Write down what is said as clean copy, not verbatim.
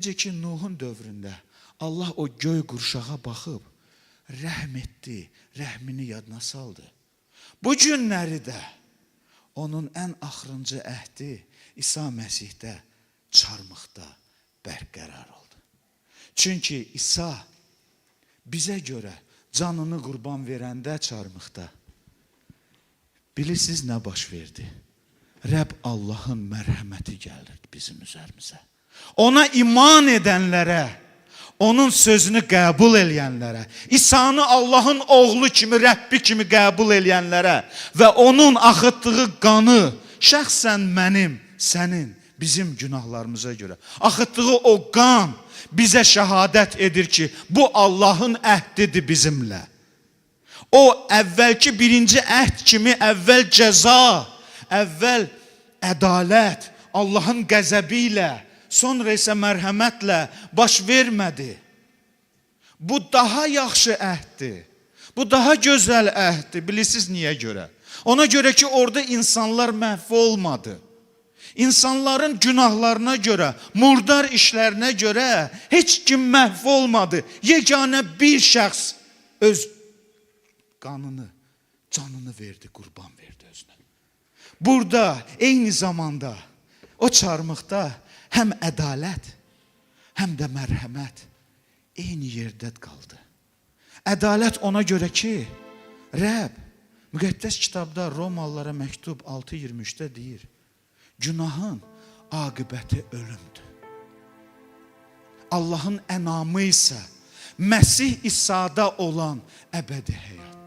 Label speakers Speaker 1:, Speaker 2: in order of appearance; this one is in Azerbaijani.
Speaker 1: Necə ki, Nuhun dövründə Allah o göy qurşağa baxıb, rəhm etdi, rəhmini yadına saldı. Bu günləri də onun ən axırıncı əhdi İsa Məsihdə çarmıqda bərqərar oldu. Çünki İsa bizə görə canını qurban verəndə çarmıqda, bilirsiniz nə baş verdi? Rəbb Allahın mərhəməti gəlir bizim üzərimizə. Ona iman edənlərə, onun sözünü qəbul eləyənlərə, İsa'nı Allahın oğlu kimi, Rəbbi kimi qəbul eləyənlərə və onun axıtdığı qanı şəxsən mənim, sənin, bizim günahlarımıza görə axıtdığı o qan bizə şəhadət edir ki, bu Allahın əhdidir bizimlə. O əvvəlki birinci əhd kimi əvvəl cəza, əvvəl ədalət, Allahın qəzəbi ilə, sonra isə mərhəmətlə baş vermədi. Bu daha yaxşı əhddir. Bu daha gözəl əhddir. Bilirsiniz niyə görə? Ona görə ki, orada insanlar məhv olmadı. İnsanların günahlarına görə, murdar işlərinə görə heç kim məhv olmadı. Yeganə bir şəxs öz qanını, canını verdi, qurban verdi özünə. Burada eyni zamanda o çarmıqda həm ədalət, həm də mərhəmət eyni yerdə qaldı. Ədalət ona görə ki, Rəbb müqəddəs kitabda Romalılara məktub 6:23-də deyir, günahın aqibəti ölümdür. Allahın ənamı isə Məsih İsa'da olan əbədi həyat.